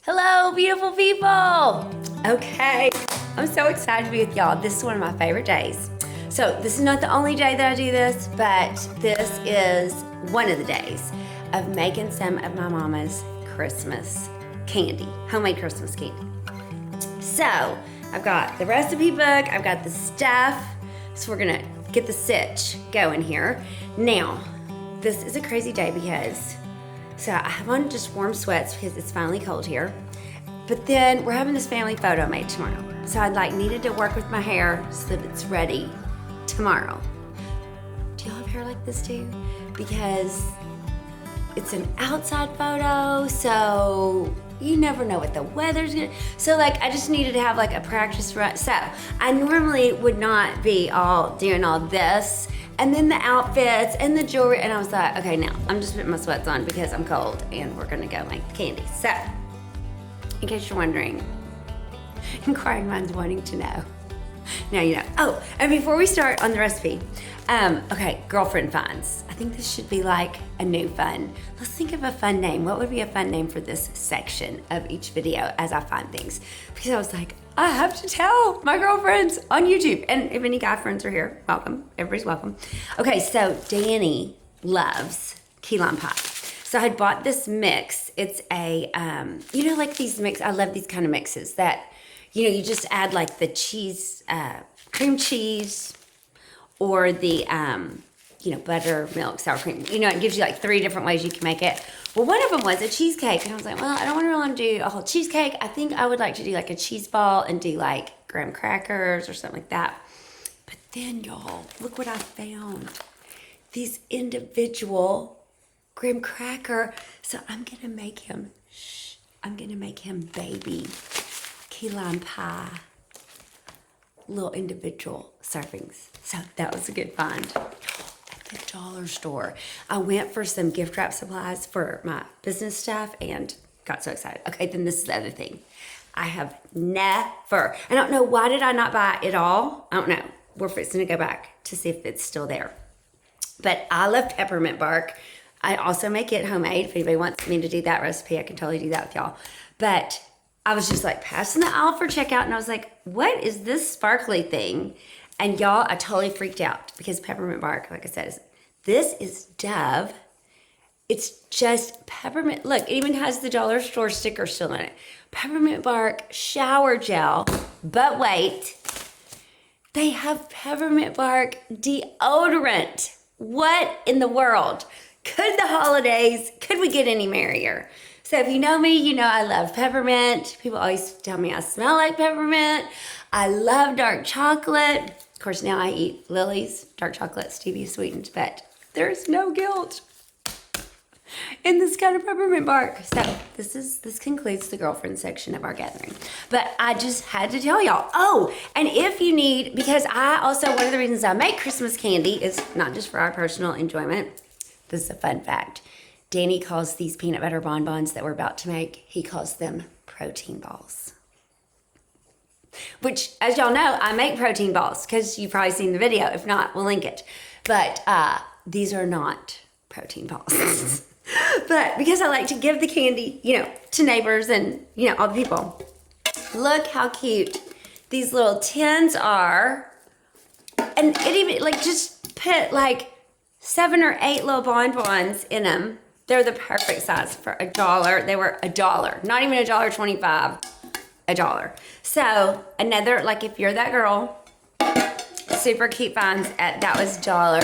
Hello, beautiful people. Okay, I'm so excited to be with y'all. This is one of my favorite days. So this is not the only day that I do this, but this is one of the days of making some of my mama's Christmas candy, homemade Christmas candy. So I've got the recipe book, I've got the stuff, so we're gonna get the sitch going here. Now, this is a crazy day because so I have on just warm sweats because it's finally cold here. But then we're having this family photo made tomorrow. So I needed to work with my hair so that it's ready tomorrow. Do y'all have hair like this too? Because it's an outside photo, so you never know what the weather's gonna. So I just needed to have a practice run. So I normally would not be doing all this and then the outfits and the jewelry, and I was like, okay, now I'm just putting my sweats on because I'm cold and we're gonna go make the candy. So, in case you're wondering, inquiring minds wanting to know. Now you know. Oh, and before we start on the recipe, okay, girlfriend finds. I think this should be a new fun. Let's think of a fun name. What would be a fun name for this section of each video as I find things? Because I was like, I have to tell my girlfriends on YouTube. And if any guy friends are here, welcome. Everybody's welcome. Okay, so Danny loves key lime pie. So I had bought this mix. It's a, these mix, I love these kind of mixes that, you just add the cheese, cream cheese, or the, buttermilk, sour cream. It gives you 3 different ways you can make it. Well, one of them was a cheesecake. And I was like, well, I don't really want to do a whole cheesecake. I think I would like to do a cheese ball and do graham crackers or something like that. But then y'all, look what I found. These individual graham cracker. So I'm going to make him baby key lime pie, little individual servings. So that was a good find. The dollar store. I went for some gift wrap supplies for my business stuff and got so excited. Okay, then this is the other thing. I have never, I don't know, why did I not buy it all? I don't know. We're fixing to go back to see if it's still there. But I love peppermint bark. I also make it homemade. If anybody wants me to do that recipe, I can totally do that with y'all. But I was just passing the aisle for checkout and I was like, what is this sparkly thing? And y'all, I totally freaked out because peppermint bark, like I said, this is Dove. It's just peppermint. Look, it even has the dollar store sticker still in it. Peppermint bark shower gel, but wait, they have peppermint bark deodorant. What in the world? Could we get any merrier? So if you know me, you know I love peppermint. People always tell me I smell like peppermint. I love dark chocolate. Of course, now I eat Lily's dark chocolate, stevia sweetened, but there's no guilt in this kind of peppermint bark. So this concludes the girlfriend section of our gathering. But I just had to tell y'all. Oh, and if you need, because one of the reasons I make Christmas candy is not just for our personal enjoyment. This is a fun fact. Danny calls these peanut butter bonbons that we're about to make, he calls them protein balls. Which, as y'all know, I make protein balls because you've probably seen the video. If not, we'll link it. But these are not protein balls. But because I like to give the candy, to neighbors and, all the people. Look how cute these little tins are. And it even, just put 7 or 8 little bonbons in them. They're the perfect size for $1. They were $1, not even $1.25, $1. So another, if you're that girl, super cute finds that was Dollar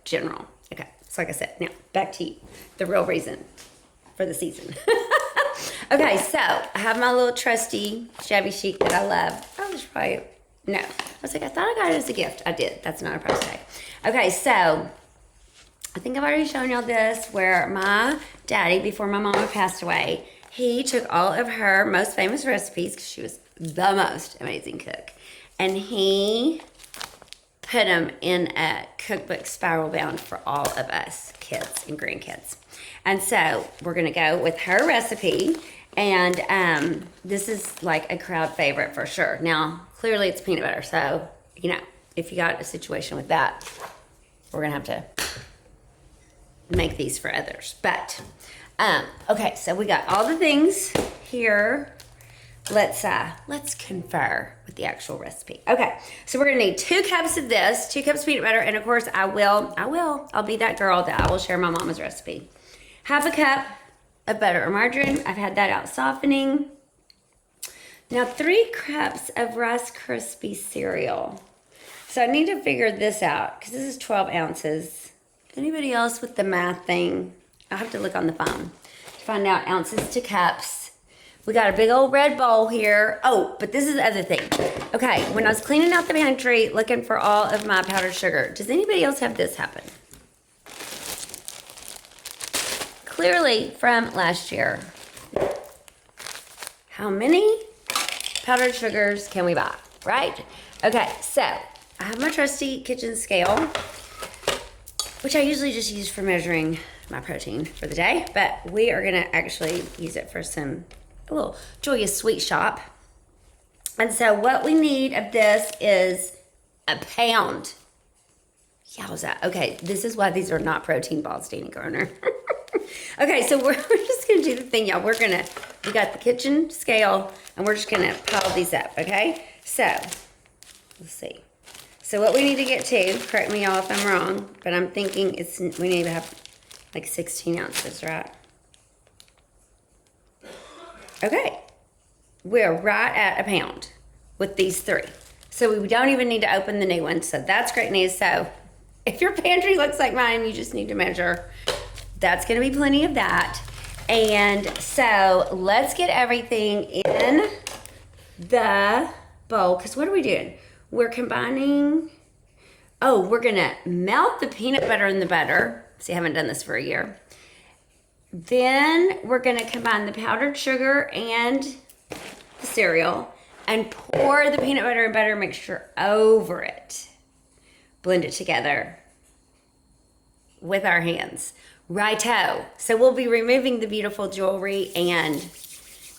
General. Okay, so like I said, now back to you, the real reason for the season. Okay, so I have my little trusty shabby chic that I love. I was probably, no, I was I thought I got it as a gift. I did, that's not a price tag. Okay, so I think I've already shown y'all this where my daddy, before my mama passed away, he took all of her most famous recipes because she was the most amazing cook. And he put them in a cookbook spiral bound for all of us kids and grandkids. And so we're going to go with her recipe. And this is a crowd favorite for sure. Now, clearly it's peanut butter. So, if you got a situation with that, we're going to have to make these for others. But Okay, so we got all the things here, let's confer with the actual recipe. Okay, so we're gonna need 2 cups of this, 2 cups of peanut butter, and of course I'll be that girl that I will share my mama's recipe. 1/2 cup of butter or margarine. I've had that out softening. Now 3 cups of Rice Krispie cereal. So I need to figure this out because this is 12 ounces. Anybody else with the math thing? I'll have to look on the phone to find out ounces to cups. We got a big old red bowl here. Oh, but this is the other thing. Okay, when I was cleaning out the pantry looking for all of my powdered sugar, does anybody else have this happen? Clearly from last year. How many powdered sugars can we buy, right? Okay, so I have my trusty kitchen scale, which I usually just use for measuring my protein for the day, but we are gonna actually use it for a little joyous sweet shop. And so what we need of this is a pound. Yowza. Okay, this is why these are not protein balls, Danny Garner. Okay, so we're just gonna do the thing, y'all. We got the kitchen scale, and we're just gonna pile these up, okay? So, let's see. So what we need to get to, correct me y'all if I'm wrong, but I'm thinking we need to have like 16 ounces, right? Okay, we're right at a pound with these 3. So we don't even need to open the new one, so that's great news. So if your pantry looks like mine, you just need to measure. That's gonna be plenty of that. And so let's get everything in the bowl, because what are we doing? We're combining, we're gonna melt the peanut butter in the butter. See, I haven't done this for a year. Then we're gonna combine the powdered sugar and the cereal and pour the peanut butter and butter mixture over it. Blend it together with our hands. Righto. So we'll be removing the beautiful jewelry and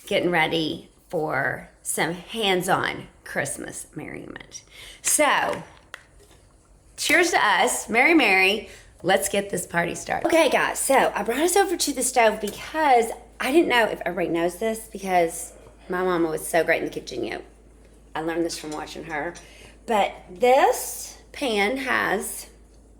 getting ready for some hands-on Christmas merriment. So, cheers to us. Merry, merry. Let's get this party started. Okay, guys, so I brought us over to the stove because I didn't know if everybody knows this, because my mama was so great in the kitchen. I learned this from watching her. But this pan has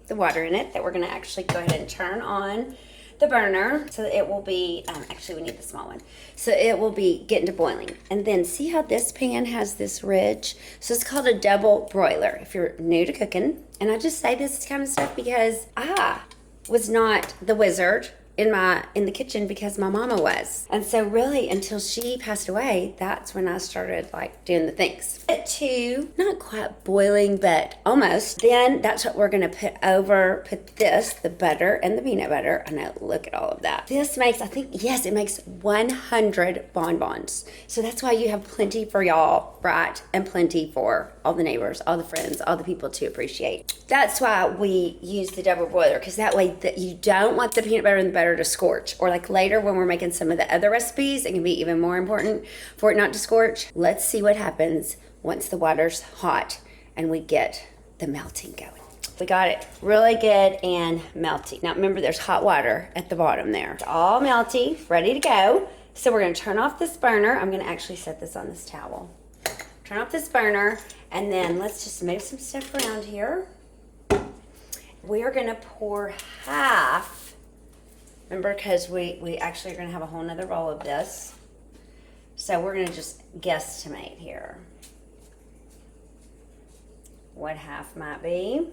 the water in it that we're gonna actually go ahead and turn on the burner so that it will be, actually we need the small one, so it will be getting to boiling. And then see how this pan has this ridge? So it's called a double broiler if you're new to cooking. And I just say this kind of stuff because I was not the wizard in the kitchen, because my mama was. And so really until she passed away, that's when I started like doing the things. Get to not quite boiling, but almost. Then that's what we're gonna put this, the butter and the peanut butter. I know, look at all of that. This makes, I think, yes, it makes 100 bonbons. So that's why you have plenty for y'all, right? And plenty for all the neighbors, all the friends, all the people to appreciate. That's why we use the double broiler, because that way that you don't want the peanut butter and the butter to scorch, or like later when we're making some of the other recipes, it can be even more important for it not to scorch. Let's see what happens once the water's hot and we get the melting going. We got it really good and melty. Now remember, there's hot water at the bottom there. It's all melty, ready to go. So we're gonna turn off this burner. I'm gonna actually set this on this towel. Turn off this burner, and then let's just move some stuff around here. We are gonna pour half, remember, because we actually are gonna have a whole nother roll of this. So we're gonna just guesstimate here what half might be.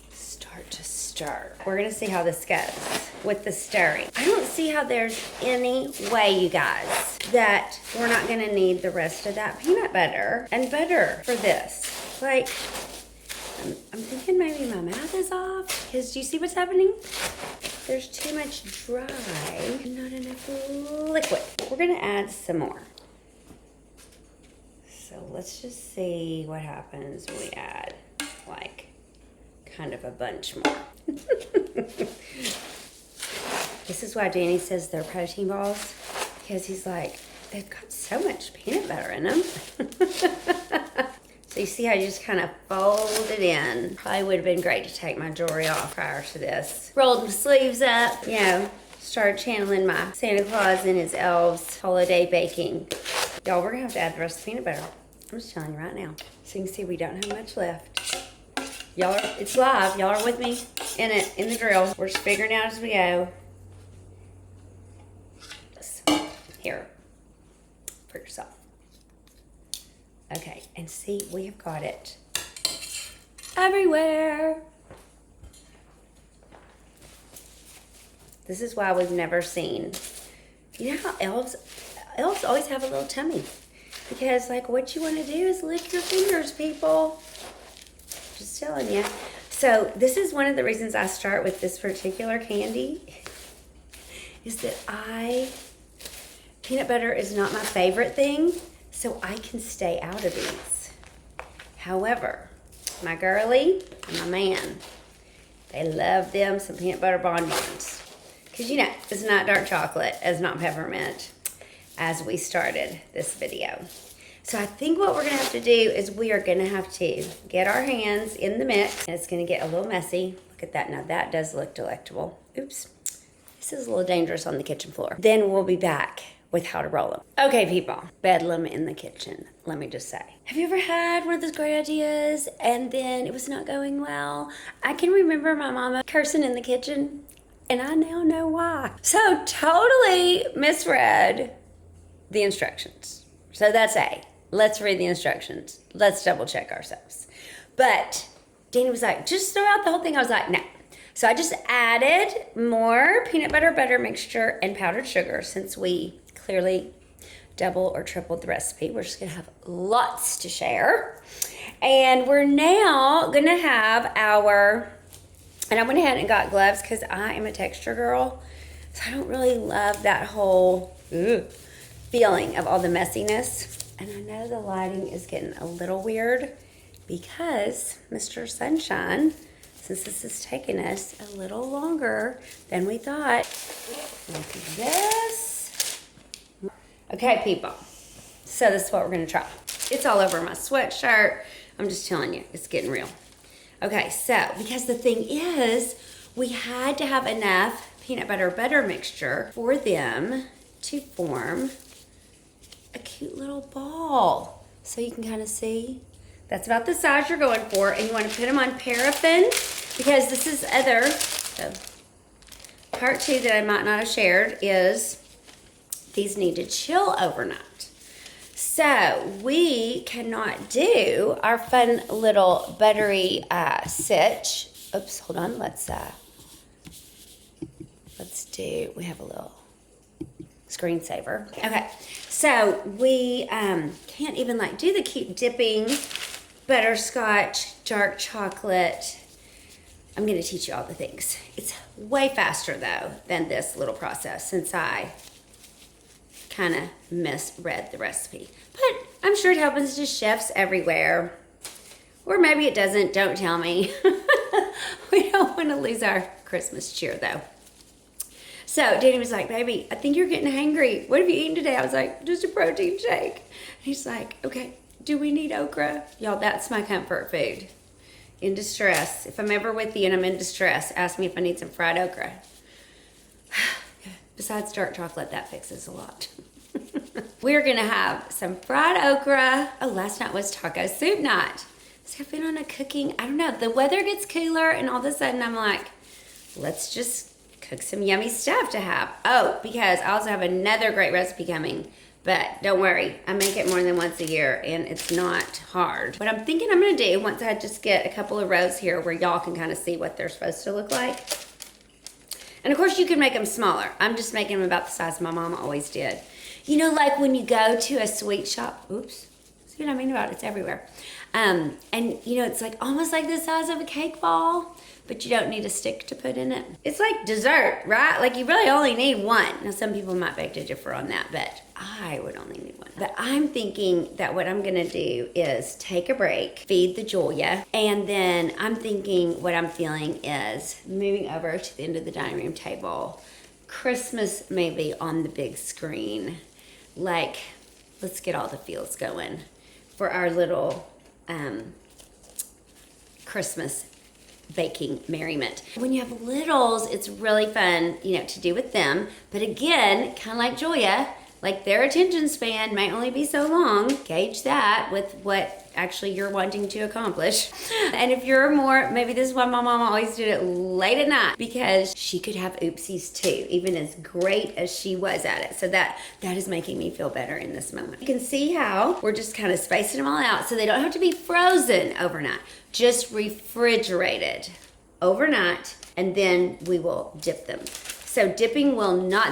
Start to stir. We're gonna see how this goes with the stirring. I don't see how there's any way, you guys, that we're not gonna need the rest of that peanut butter and butter for this. Like, I'm thinking maybe my math is off, because do you see what's happening? There's too much dry and not enough liquid. We're gonna add some more. So let's just see what happens when we add like kind of a bunch more. This is why Danny says they're protein balls, because he's like, they've got so much peanut butter in them. So you see how you just kind of fold it in. Probably would have been great to take my jewelry off prior to this. Rolled my sleeves up, you know, started channeling my Santa Claus and his elves holiday baking. Y'all, we're gonna have to add the rest of the peanut butter. I'm just telling you right now. So you can see we don't have much left. Y'all, it's live. Y'all are with me in it, in the grill. We're just figuring out as we go. Just here, for yourself. Okay, and see, we have got it everywhere. This is why we've never seen, you know how elves always have a little tummy. Because like what you want to do is lick your fingers, people. Just telling you. So this is one of the reasons I start with this particular candy, is that peanut butter is not my favorite thing, so I can stay out of these. However, my girlie and my man, they love them some peanut butter bonbons. Because you know, it's not dark chocolate, it's not peppermint, as we started this video. So I think what we're gonna have to do is we are gonna have to get our hands in the mix. And it's gonna get a little messy. Look at that, now that does look delectable. Oops, this is a little dangerous on the kitchen floor. Then we'll be back with how to roll them. Okay, people, bedlam in the kitchen, let me just say. Have you ever had one of those great ideas and then it was not going well? I can remember my mama cursing in the kitchen, and I now know why. So totally misread the instructions. So that's A. Let's read the instructions. Let's double check ourselves. But Danny was like, just throw out the whole thing. I was like, no. So I just added more peanut butter mixture and powdered sugar, since we clearly double or tripled the recipe. We're just gonna have lots to share. And we're now gonna have our, and I went ahead and got gloves because I am a texture girl. So I don't really love that whole feeling of all the messiness. And I know the lighting is getting a little weird because Mr. Sunshine, since this is taking us a little longer than we thought, look at this. Okay, people, so this is what we're gonna try. It's all over my sweatshirt. I'm just telling you, it's getting real. Okay, so because the thing is, we had to have enough peanut butter mixture for them to form a cute little ball. So you can kind of see, that's about the size you're going for, and you want to put them on paraffin, because this is so part two that I might not have shared is these need to chill overnight. So we cannot do our fun little buttery sitch. Oops, hold on, let's do, we have a little screensaver. Okay, so we can't even like do the cute dipping butterscotch, dark chocolate. I'm gonna teach you all the things. It's way faster though than this little process, since I kind of misread the recipe. But I'm sure it happens to chefs everywhere. Or maybe it doesn't, don't tell me. We don't want to lose our Christmas cheer though. So Danny was like, baby, I think you're getting hangry. What have you eaten today? I was like, just a protein shake. And he's like, okay, do we need okra? Y'all, that's my comfort food. In distress. If I'm ever with you and I'm in distress, ask me if I need some fried okra. Besides dark chocolate, that fixes a lot. We're gonna have some fried okra. Oh, last night was taco soup night. So I've been on a cooking, I don't know, the weather gets cooler and all of a sudden I'm like, let's just cook some yummy stuff to have. Oh, because I also have another great recipe coming, but don't worry, I make it more than once a year and it's not hard. What I'm thinking I'm gonna do, once I just get a couple of rows here where y'all can kind of see what they're supposed to look like. And of course you can make them smaller. I'm just making them about the size my mama always did. You know, like when you go to a sweet shop, oops, see what I mean about it? It's everywhere. And you know, it's like almost like the size of a cake ball, but you don't need a stick to put in it. It's like dessert, right? Like you really only need one. Now some people might beg to differ on that, but I would only need one. But I'm thinking that what I'm gonna do is take a break, feed the Julia, and then I'm thinking what I'm feeling is moving over to the end of the dining room table, Christmas maybe on the big screen. Like, let's get all the feels going for our little Christmas baking merriment. When you have littles, it's really fun, you know, to do with them. But again, kind of like Joya, like their attention span may only be so long. Gauge that with what actually you're wanting to accomplish. And if you're more, maybe this is why my mom always did it late at night, because she could have oopsies too, even as great as she was at it. So that is making me feel better in this moment. You can see how we're just kind of spacing them all out so they don't have to be frozen overnight, just refrigerated overnight, and then we will dip them. So dipping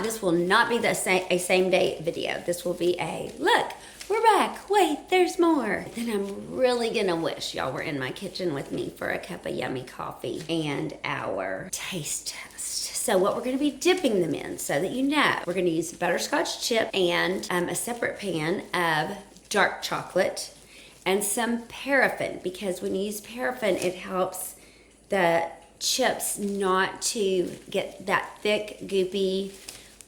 this will not be a same day video. This will be a, look, we're back. Wait, there's more. Then I'm really gonna wish y'all were in my kitchen with me for a cup of yummy coffee and our taste test. So what we're gonna be dipping them in, so that you know, we're gonna use butterscotch chip and a separate pan of dark chocolate and some paraffin, because when you use paraffin, it helps the chips not to get that thick, goopy,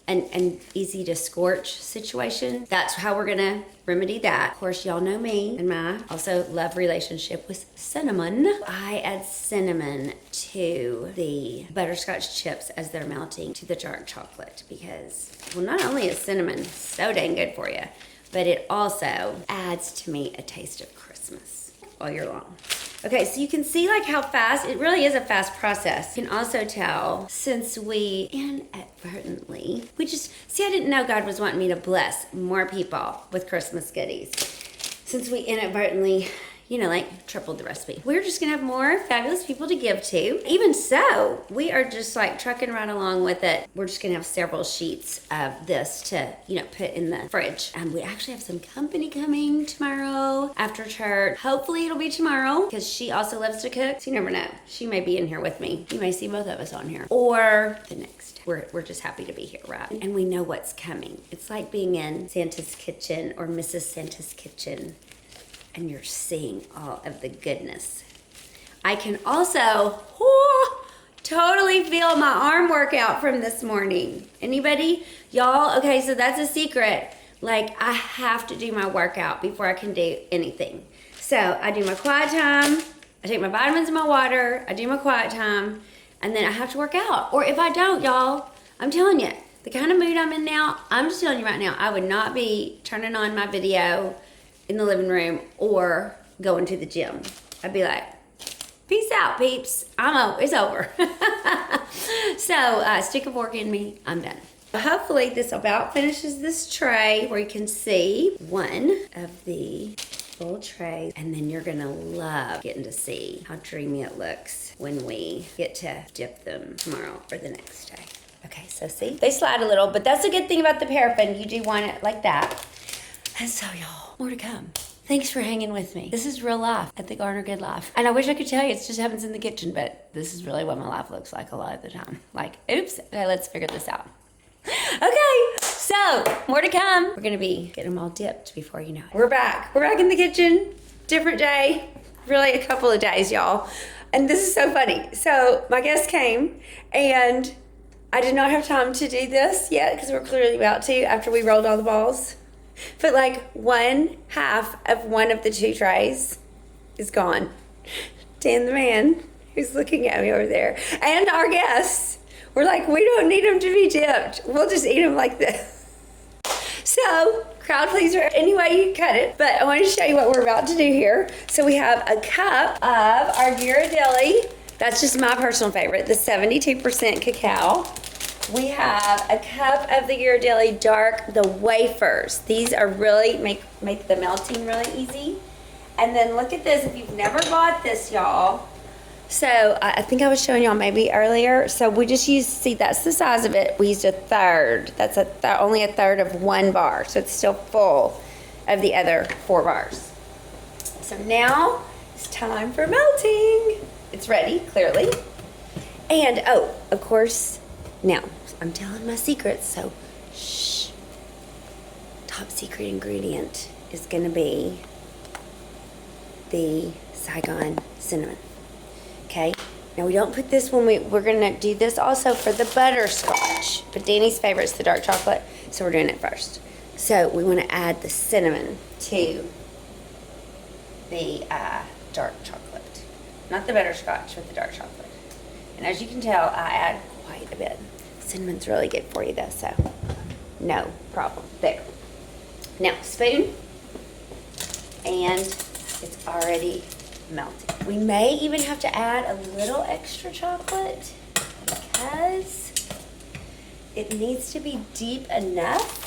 and easy to scorch situation. That's how we're gonna remedy that. Of course, y'all know me and my also love relationship with cinnamon. I add cinnamon to the butterscotch chips as they're melting to the dark chocolate, because, well, not only is cinnamon so dang good for you, but it also adds to me a taste of Christmas all year long. Okay, so you can see like how fast, it really is a fast process. You can also tell, since we inadvertently, I didn't know God was wanting me to bless more people with Christmas goodies. Since we inadvertently, you know, like tripled the recipe. We're just gonna have more fabulous people to give to. Even so, we are just like trucking right along with it. We're just gonna have several sheets of this to, you know, put in the fridge. We actually have some company coming tomorrow after church. Hopefully it'll be tomorrow, because she also loves to cook. So you never know. She may be in here with me. You may see both of us on here. Or the next. We're just happy to be here, right? And we know what's coming. It's like being in Santa's kitchen or Mrs. Santa's kitchen, and you're seeing all of the goodness. I can also totally feel my arm workout from this morning. Anybody? Y'all, okay, so that's a secret. Like, I have to do my workout before I can do anything. So I do my quiet time, I take my vitamins and my water, I do my quiet time, and then I have to work out. Or if I don't, y'all, I'm telling you, the kind of mood I'm in now, I'm just telling you right now, I would not be turning on my video in the living room or going to the gym. I'd be like, peace out, peeps. It's over. So stick a fork in me, I'm done. Hopefully this about finishes this tray where you can see one of the full trays, and then you're gonna love getting to see how dreamy it looks when we get to dip them tomorrow or the next day. Okay, so see, they slide a little, but that's a good thing about the paraffin. You do want it like that. And so y'all, more to come. Thanks for hanging with me. This is real life at the Garner Good Life. And I wish I could tell you it just happens in the kitchen, but this is really what my life looks like a lot of the time. Like, oops, okay, let's figure this out. Okay, so more to come. We're gonna be getting them all dipped before you know it. We're back in the kitchen. Different day, really a couple of days, y'all. And this is so funny. So my guest came and I did not have time to do this yet because we're clearly about to after we rolled all the balls. But like 1/2 of one of the 2 trays is gone. Dan the man who's looking at me over there. And our guests were like, we don't need them to be dipped. We'll just eat them like this. So, crowd pleaser, any way you cut it. But I wanted to show you what we're about to do here. So we have a cup of our Ghirardelli. That's just my personal favorite, the 72% cacao. We have a cup of the Ghirardelli dark, the wafers. These are really, make the melting really easy. And then look at this, if you've never bought this, y'all. So I think I was showing y'all maybe earlier. So we just used, see that's the size of it. We used 1/3. That's only 1/3 of 1 bar. So it's still full of the other 4 bars. So now it's time for melting. It's ready, clearly. And oh, of course, now, I'm telling my secrets, so shh. Top secret ingredient is gonna be the Saigon cinnamon. Okay, now we don't put this when we're gonna do this also for the butterscotch, but Danny's favorite is the dark chocolate, so we're doing it first. So we wanna add the cinnamon to the dark chocolate. not the butterscotch, with the dark chocolate. And as you can tell, I add quite a bit. Cinnamon's really good for you though, so no problem. There. Now, spoon, and it's already melted. We may even have to add a little extra chocolate because it needs to be deep enough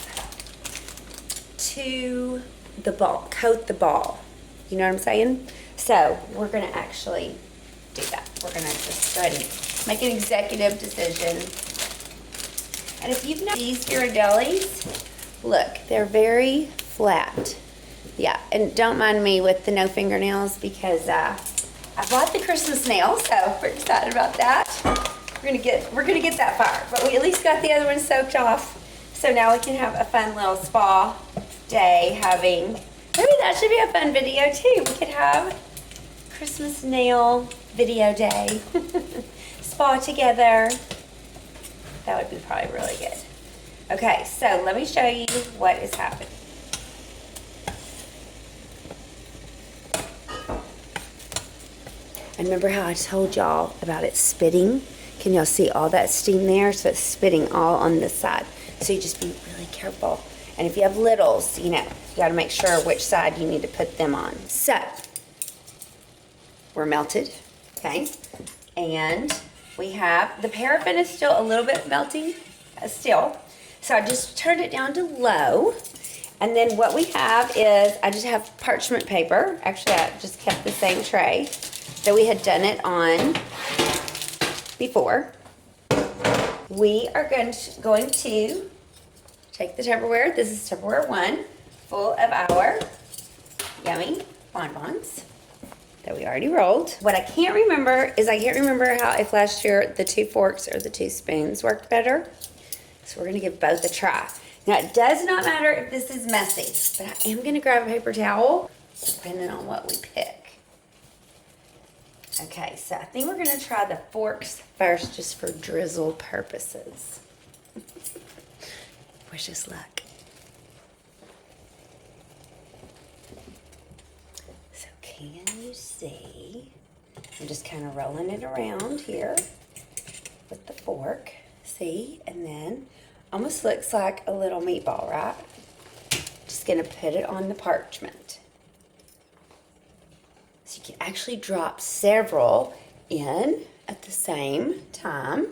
to the ball, coat the ball. You know what I'm saying? So we're gonna actually do that. We're gonna just go ahead and make an executive decision. And if you've noticed these Ghirardellis, look, they're very flat. Yeah, and don't mind me with the no fingernails because I bought the Christmas nails, so we're excited about that. We're gonna get that far, but we at least got the other one soaked off. So now we can have a fun little spa day having, maybe that should be a fun video too. We could have Christmas nail video day. Spa together. That would be probably really good. Okay, so let me show you what is happening. And remember how I told y'all about it spitting? Can y'all see all that steam there? So it's spitting all on this side. So you just be really careful. And if you have littles, you know, you gotta make sure which side you need to put them on. So, we're melted, okay? And we have, the paraffin is still a little bit melting, still. So I just turned it down to low. And then what we have is, I just have parchment paper. Actually, I just kept the same tray that we had done it on before. We are going to take the Tupperware. This is Tupperware 1, full of our yummy bonbons that we already rolled. What I can't remember is I can't remember how if last year the 2 forks or the 2 spoons worked better. So we're gonna give both a try. Now it does not matter if this is messy, but I am gonna grab a paper towel depending on what we pick. Okay, so I think we're gonna try the forks first just for drizzle purposes. Wish us luck. So can you see? I'm just kind of rolling it around here with the fork. See? And then almost looks like a little meatball, right? Just gonna put it on the parchment. So you can actually drop several in at the same time.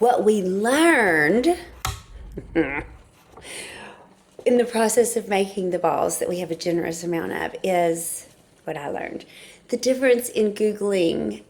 What we learned in the process of making the balls that we have a generous amount of is what I learned. The difference in Googling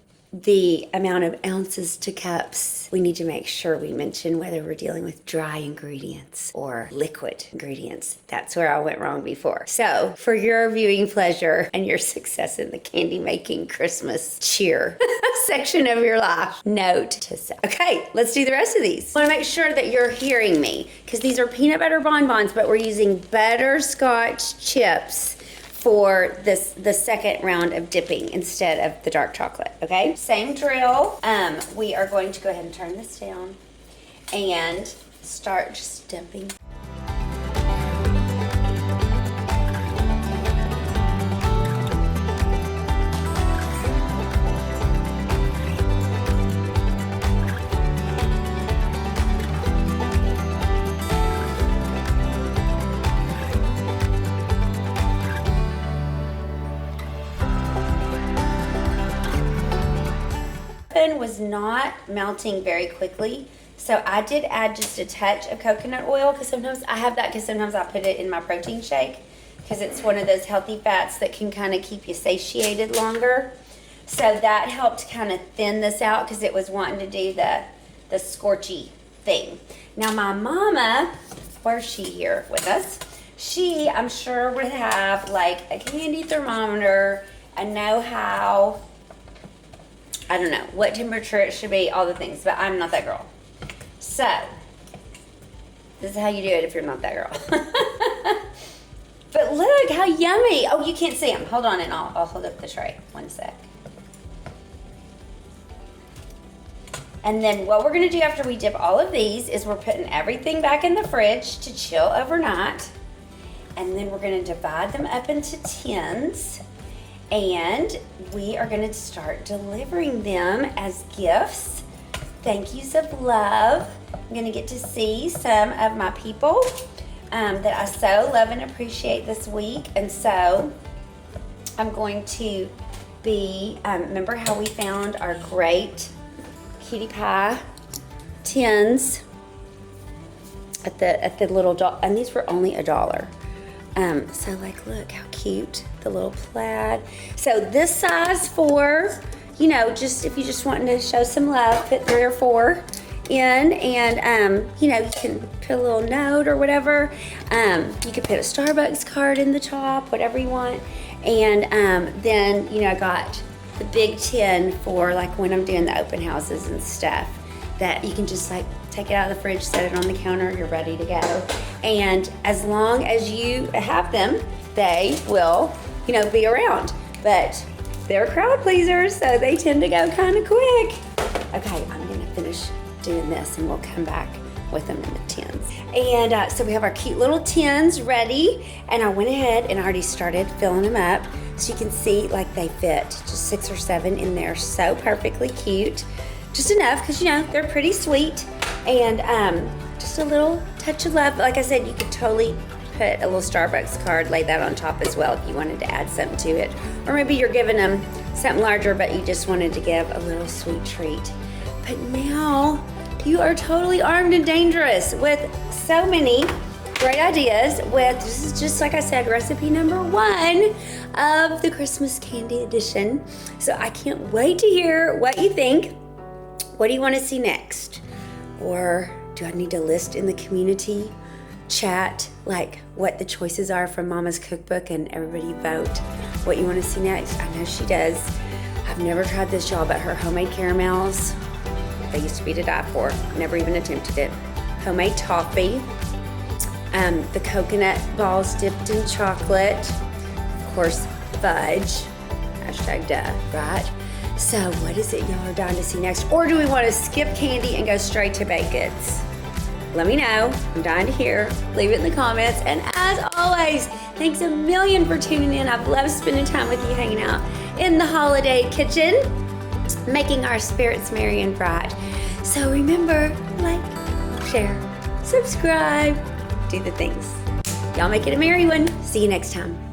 the amount of ounces to cups. We need to make sure we mention whether we're dealing with dry ingredients or liquid ingredients. That's where I went wrong before. So for your viewing pleasure and your success in the candy making Christmas cheer section of your life, note to self. Okay, let's do the rest of these. I want to make sure that you're hearing me because these are peanut butter bonbons, but we're using butterscotch chips for the second round of dipping instead of the dark chocolate, okay? Same drill. We are going to go ahead and turn this down and start just dipping. Was not melting very quickly, so I did add just a touch of coconut oil because sometimes I have that because sometimes I put it in my protein shake because it's one of those healthy fats that can kind of keep you satiated longer. So that helped kind of thin this out because it was wanting to do the scorchy thing. Now my mama, where's she here with us? She, I'm sure, would have like a candy thermometer and know how, I don't know, what temperature it should be, all the things, but I'm not that girl. So, this is how you do it if you're not that girl. But look, how yummy. Oh, you can't see them. Hold on, and I'll hold up the tray. One sec. And then what we're gonna do after we dip all of these is we're putting everything back in the fridge to chill overnight. And then we're gonna divide them up into tins. And we are gonna start delivering them as gifts. Thank yous of love. I'm gonna get to see some of my people that I so love and appreciate this week. And so I'm going to be, remember how we found our great cutie pie tins at the little doll, and these were only $1. So like, look how cute, the little plaid. So this size for, you know, just if you just wanting to show some love, put 3 or 4 in, and you know, you can put a little note or whatever. You could put a Starbucks card in the top, whatever you want. And then, you know, I got the big tin for like when I'm doing the open houses and stuff, that you can just like take it out of the fridge, set it on the counter, you're ready to go. And as long as you have them, they will, you know, be around. But they're crowd pleasers, so they tend to go kind of quick. Okay, I'm gonna finish doing this and we'll come back with them in the tins. And so we have our cute little tins ready, and I went ahead and already started filling them up. So you can see like they fit just 6 or 7 in there, so perfectly cute. Just enough, because you know, they're pretty sweet. And just a little touch of love. Like I said, you could totally put a little Starbucks card, lay that on top as well if you wanted to add something to it. Or maybe you're giving them something larger, but you just wanted to give a little sweet treat. But now, you are totally armed and dangerous with so many great ideas. This is just, like I said, recipe number 1 of the Christmas candy edition. So I can't wait to hear what you think. What do you want to see next? Or do I need to list in the community chat like what the choices are from Mama's cookbook, and everybody vote what you want to see next? I know she does. I've never tried this, y'all, but her homemade caramels, they used to be to die for. Never even attempted it. Homemade toffee, the coconut balls dipped in chocolate, of course fudge, #duh, right? So what is it y'all are dying to see next? Or do we want to skip candy and go straight to baked goods? Let me know. I'm dying to hear. Leave it in the comments. And as always, thanks a million for tuning in. I've loved spending time with you, hanging out in the holiday kitchen, making our spirits merry and bright. So remember, like, share, subscribe, do the things. Y'all make it a merry one. See you next time.